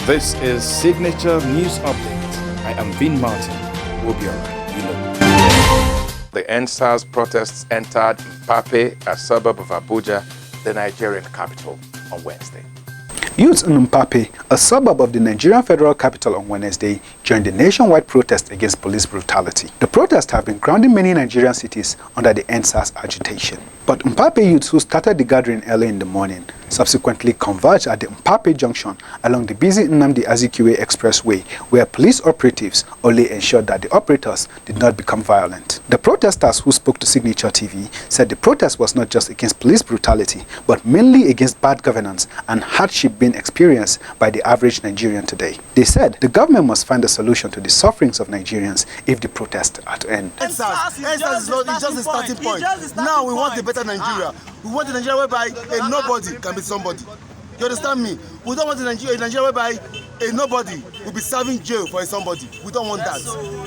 This is Signature News Update. I am Vin Martin. We'll be alright. You know. The NSAS protests entered Mpape, a suburb of Abuja, the Nigerian capital, on Wednesday. Youths in Mpape, a suburb of the Nigerian federal capital, on Wednesday joined the nationwide protest against police brutality. The protests have been grounding many Nigerian cities under the NSAS agitation. But Mpape youths who started the gathering early in the morning subsequently converged at the Mpape junction along the busy Nnamdi Azikiwe Expressway, where police operatives only ensured that the operators did not become violent. The protesters who spoke to Signature TV said the protest was not just against police brutality, but mainly against bad governance and hardship being experienced by the average Nigerian today. They said the government must find a solution to the sufferings of Nigerians if the protests are to end. NSAS is just the starting point. Now we want a better Nigeria. We want a Nigeria whereby a nobody can be somebody. You understand me? We don't want a Nigeria whereby a nobody will be serving jail for a somebody. We don't want that.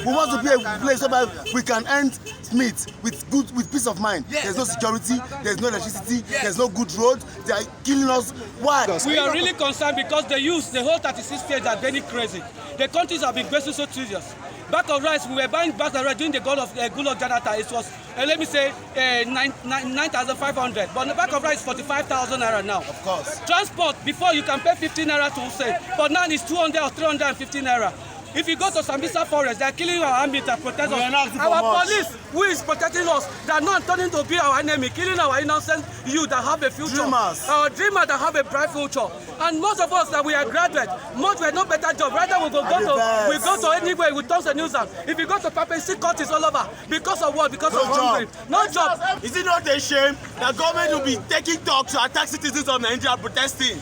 We want to be a place whereby we can earn meat with peace of mind. There's no security, there's no electricity, there's no good road. They are killing us. Why? We are really concerned because the youth, the whole 36 states are very crazy. The countries have been facing so serious. Bag of rice, we were buying bags of rice during the Goodluck Jonathan. It was, let me say, 9,500. But the bag of rice is 45,000 naira now. Of course. Transport, before you can pay 15 naira to say, but now it's 200 or 350 naira. If you go to Sambisa Forest, they are killing our army to protect us. Our police, who is protecting us, they are not turning to be our enemy, killing our innocent youth that have a future. Dreamers. Our dreamers that have a bright future. And most of us that we are graduates, most we have no better job. Rather we go to anywhere, we turn the news out. If you go to Papa, see courts all over. Because of what? Because of hungry. No job. Is it not a shame that government will be taking talks to attack citizens of Nigeria protesting?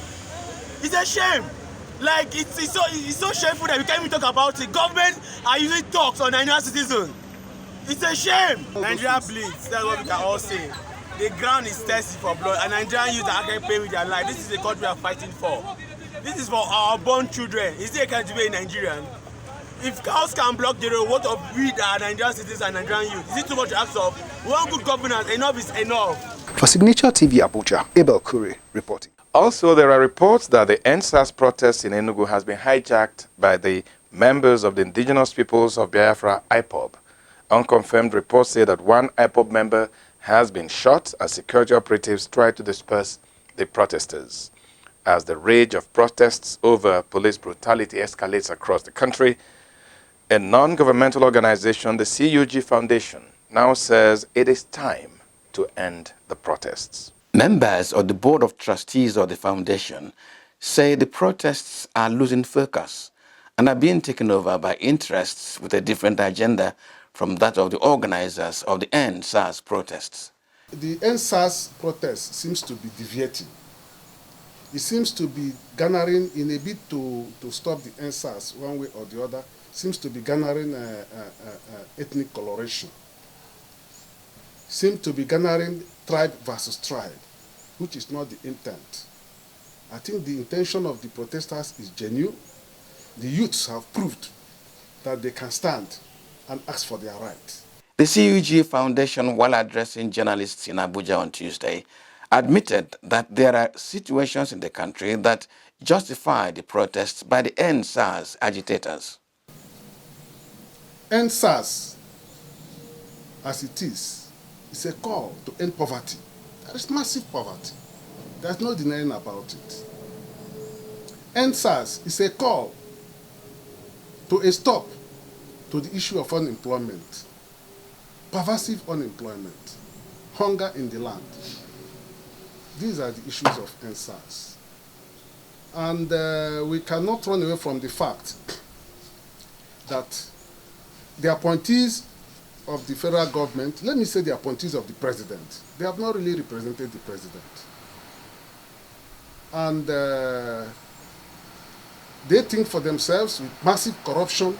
It's a shame. Like, it's so shameful that we can't even talk about it. Government are using talks on Nigerian citizens. It's a shame. Nigeria bleeds. That's what we can all say. The ground is thirsty for blood, and Nigerian youth are actually paying with their life. This is the country we are fighting for. This is for our born children. Is it a country to be a Nigerian? If cows can block the road, what of we that are Nigerian citizens and Nigerian youth? Is it too much to ask of? One good governance, enough is enough. For Signature TV Abuja, Abel Kure reporting. Also, there are reports that the NSAS protest in Enugu has been hijacked by the members of the Indigenous Peoples of Biafra IPOB. Unconfirmed reports say that one IPOB member has been shot as security operatives try to disperse the protesters. As the rage of protests over police brutality escalates across the country, a non-governmental organization, the CUG Foundation, now says it is time to end the protests. Members of the Board of Trustees of the Foundation say the protests are losing focus and are being taken over by interests with a different agenda from that of the organizers of the NSAS protests. The NSAS protest seems to be deviating. It seems to be garnering in a bit to stop the NSAS one way or the other, seems to be garnering ethnic coloration. Seem to be garnering tribe versus tribe, which is not the intent. I think the intention of the protesters is genuine. The youths have proved that they can stand and ask for their rights. The CUG Foundation, while addressing journalists in Abuja on Tuesday, admitted that there are situations in the country that justify the protests by the NSAS agitators. NSAS, as it is a call to end poverty. There is massive poverty. There's no denying about it. NSAS is a call to a stop to the issue of unemployment, pervasive unemployment, hunger in the land. These are the issues of NSAS. And we cannot run away from the fact that the appointees of the federal government, let me say the appointees of the president, they have not really represented the president. And they think for themselves with massive corruption,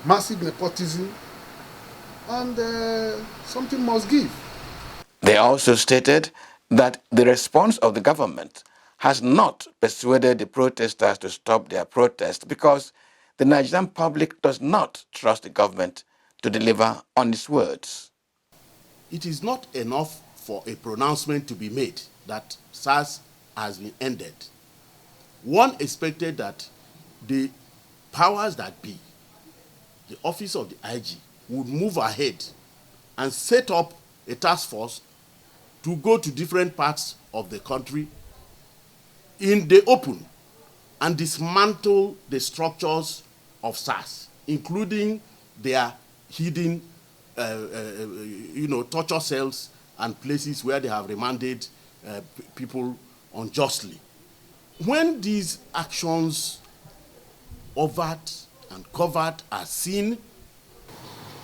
massive nepotism, and something must give. They also stated that the response of the government has not persuaded the protesters to stop their protest because the Nigerian public does not trust the government to deliver on its words. It is not enough for a pronouncement to be made that SARS has been ended. One expected that the powers that be, the office of the IG, would move ahead and set up a task force to go to different parts of the country in the open and dismantle the structures of SARS, including their hidden torture cells and places where they have remanded people unjustly. When these actions, overt and covert, are seen,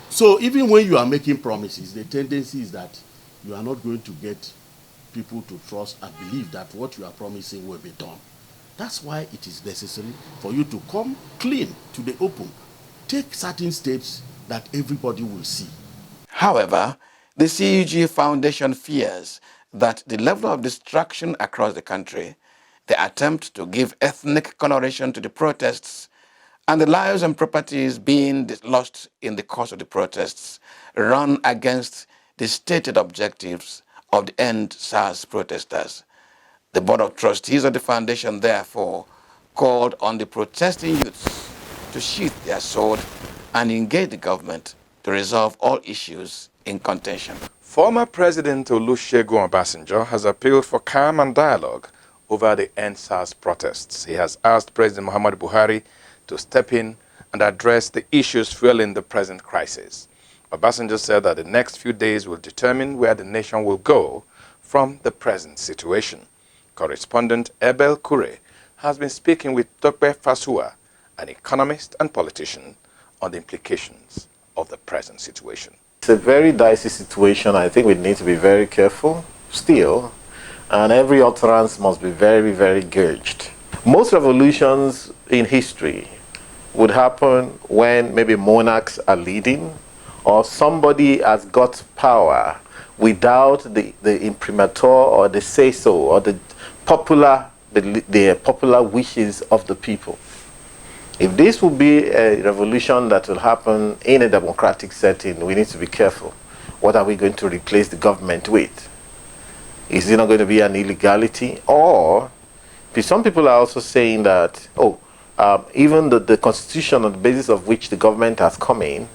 so even when you are making promises, the tendency is that you are not going to get people to trust and believe that what you are promising will be done. That's why it is necessary for you to come clean to the open. Take certain steps that everybody will see. However, the CUG Foundation fears that the level of distraction across the country, the attempt to give ethnic coloration to the protests, and the lives and properties being lost in the course of the protests run against the stated objectives of the End SARS protesters. The Board of Trustees of the Foundation, therefore, called on the protesting youths to sheath their sword and engage the government to resolve all issues in contention. Former President Olusegun Obasanjo has appealed for calm and dialogue over the End SARS protests. He has asked President Muhammadu Buhari to step in and address the issues fueling the present crisis. Obasanjo said that the next few days will determine where the nation will go from the present situation. Correspondent Ebel Kure has been speaking with Dr. Fasua, an economist and politician, on the implications of the present situation. It's a very dicey situation. I think we need to be very careful still, and every utterance must be very, very gauged. Most revolutions in history would happen when maybe monarchs are leading or somebody has got power without the imprimatur or the say-so or the popular wishes of the people. If this will be a revolution that will happen in a democratic setting, we need to be careful. What are we going to replace the government with? Is it not going to be an illegality? Or some people are also saying that, even the constitution on the basis of which the government has come in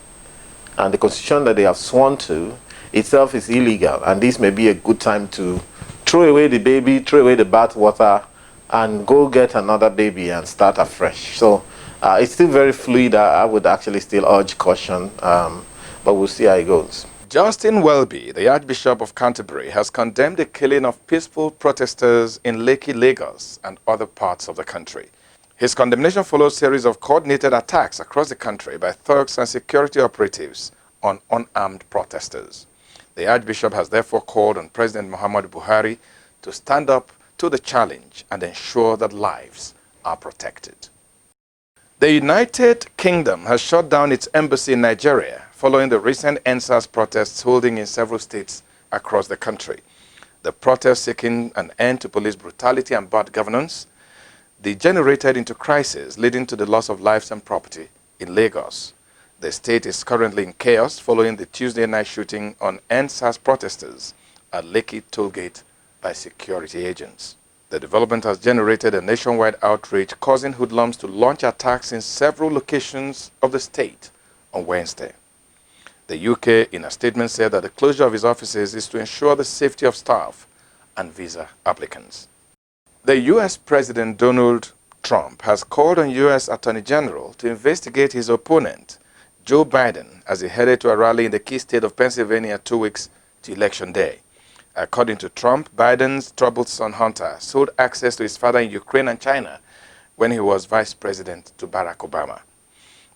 and the constitution that they have sworn to itself is illegal, and this may be a good time to throw away the baby, throw away the bathwater, and go get another baby and start afresh. So it's still very fluid. I would actually still urge caution, but we'll see how it goes. Justin Welby, the Archbishop of Canterbury, has condemned the killing of peaceful protesters in Lekki, Lagos, and other parts of the country. His condemnation follows a series of coordinated attacks across the country by thugs and security operatives on unarmed protesters. The Archbishop has therefore called on President Muhammadu Buhari to stand up to the challenge and ensure that lives are protected. The United Kingdom has shut down its embassy in Nigeria following the recent EndSARS protests holding in several states across the country. The protests seeking an end to police brutality and bad governance degenerated into crisis, leading to the loss of lives and property in Lagos. The state is currently in chaos following the Tuesday night shooting on EndSARS protesters at Lekki Tollgate by security agents. The development has generated a nationwide outrage, causing hoodlums to launch attacks in several locations of the state on Wednesday. The UK, in a statement, said that the closure of its offices is to ensure the safety of staff and visa applicants. The U.S. President Donald Trump has called on U.S. Attorney General to investigate his opponent, Joe Biden, as he headed to a rally in the key state of Pennsylvania 2 weeks to Election Day. According to Trump, Biden's troubled son Hunter sold access to his father in Ukraine and China when he was vice president to Barack Obama.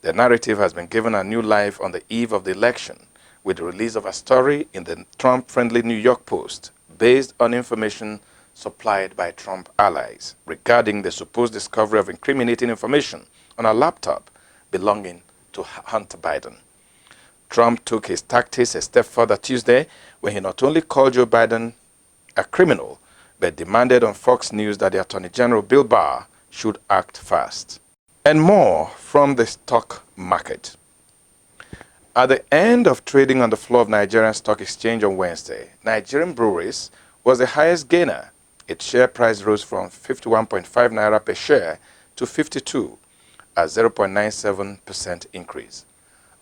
The narrative has been given a new life on the eve of the election with the release of a story in the Trump-friendly New York Post based on information supplied by Trump allies regarding the supposed discovery of incriminating information on a laptop belonging to Hunter Biden. Trump took his tactics a step further Tuesday when he not only called Joe Biden a criminal, but demanded on Fox News that the Attorney General Bill Barr should act fast. And more from the stock market. At the end of trading on the floor of Nigerian Stock Exchange on Wednesday, Nigerian Breweries was the highest gainer. Its share price rose from 51.5 naira per share to 52, a 0.97% increase.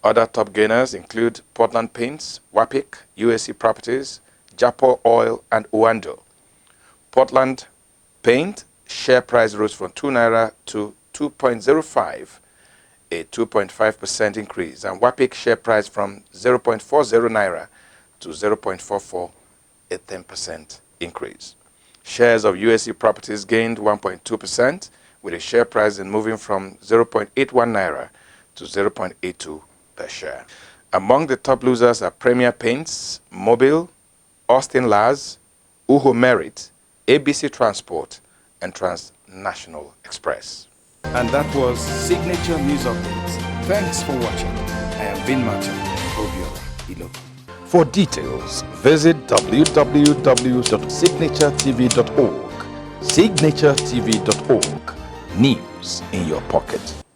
Other top gainers include Portland Paints, Wapik, USC Properties, Japo Oil, and Uando. Portland Paint share price rose from 2 naira to 2.05, a 2.5% increase, and Wapik share price from 0.40 naira to 0.44, a 10% increase. Shares of USC Properties gained 1.2%, with a share price moving from 0.81 naira to 0.82 per share. Among the top losers are Premier Paints, Mobile, Austin Lars, Uho Merit, ABC Transport, and Transnational Express. And that was Signature News Updates. Thanks for watching. I am Vin Martin Obiola Iloku. For details, visit www.signaturetv.org. Signaturetv.org. News in your pocket.